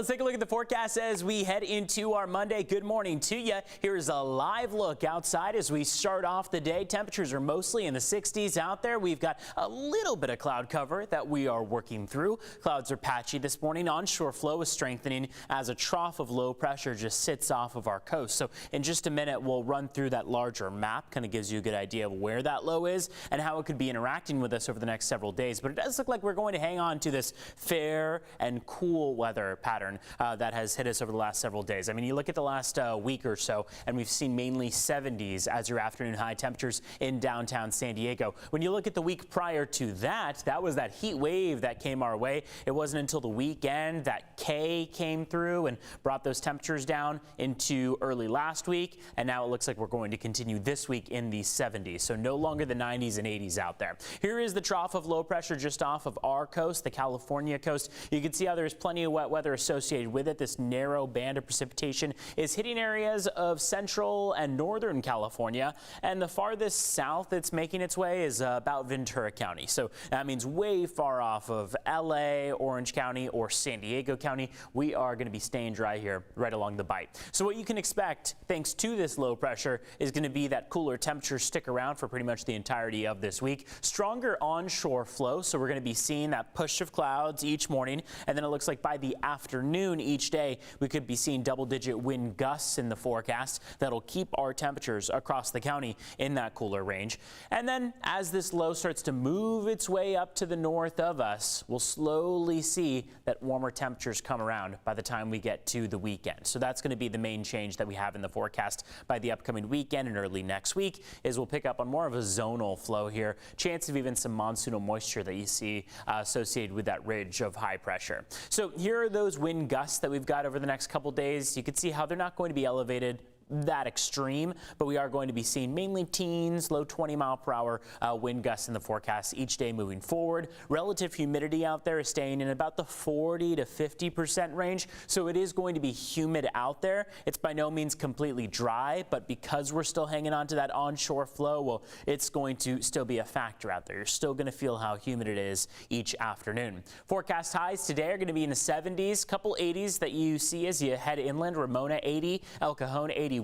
Let's take a look at the forecast as we head into our Monday. Good morning to you. Here's a live look outside as we start off the day. Temperatures are mostly in the 60s out there. We've got a little bit of cloud cover that we are working through. Clouds are patchy this morning. Onshore flow is strengthening as a trough of low pressure just sits off of our coast. So in just a minute, we'll run through that larger map. Kind of gives you a good idea of where that low is and how it could be interacting with us over the next several days. But it does look like we're going to hang on to this fair and cool weather pattern that has hit us over the last several days. I mean, you look at the last week or so, and we've seen mainly 70s as your afternoon high temperatures in downtown San Diego. When you look at the week prior to that, that was that heat wave that came our way. It wasn't until the weekend that K came through and brought those temperatures down into early last week, and now it looks like we're going to continue this week in the 70s. So no longer the 90s and 80s out there. Here is the trough of low pressure just off of our coast, the California coast. You can see how there's plenty of wet weather associated with it. This narrow band of precipitation is hitting areas of central and northern California, and the farthest south it's making its way is about Ventura County. So that means way far off of LA, Orange County, or San Diego County. We are going to be staying dry here right along the bight. So what you can expect thanks to this low pressure is going to be that cooler temperatures stick around for pretty much the entirety of this week. Stronger onshore flow, so we're going to be seeing that push of clouds each morning, and then it looks like by the afternoon each day we could be seeing double-digit wind gusts in the forecast that'll keep our temperatures across the county in that cooler range. And then as this low starts to move its way up to the north of us, we'll slowly see that warmer temperatures come around by the time we get to the weekend. So that's going to be the main change that we have in the forecast by the upcoming weekend and early next week is we'll pick up on more of a zonal flow here. Chance of even some monsoonal moisture that you see associated with that ridge of high pressure. So here are those wind gusts that we've got over the next couple days. You can see how they're not going to be elevated that extreme, but we are going to be seeing mainly teens, low 20-mile-per-hour wind gusts in the forecast each day moving forward. Relative humidity out there is staying in about the 40 to 50% range, so it is going to be humid out there. It's by no means completely dry, but because we're still hanging on to that onshore flow, well, it's going to still be a factor out there. You're still going to feel how humid it is each afternoon. Forecast highs today are going to be in the 70s, couple 80s that you see as you head inland. Ramona 80, El Cajon 81,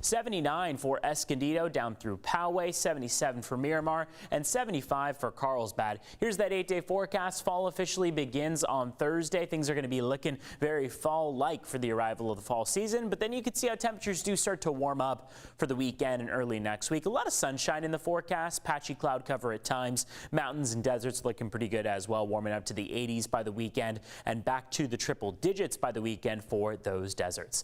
79 for Escondido down through Poway, 77 for Miramar, and 75 for Carlsbad. Here's that 8-day forecast. Fall officially begins on Thursday. Things are going to be looking very fall-like for the arrival of the fall season, but then you can see how temperatures do start to warm up for the weekend and early next week. A lot of sunshine in the forecast, patchy cloud cover at times. Mountains and deserts looking pretty good as well, warming up to the 80s by the weekend and back to the triple digits by the weekend for those deserts.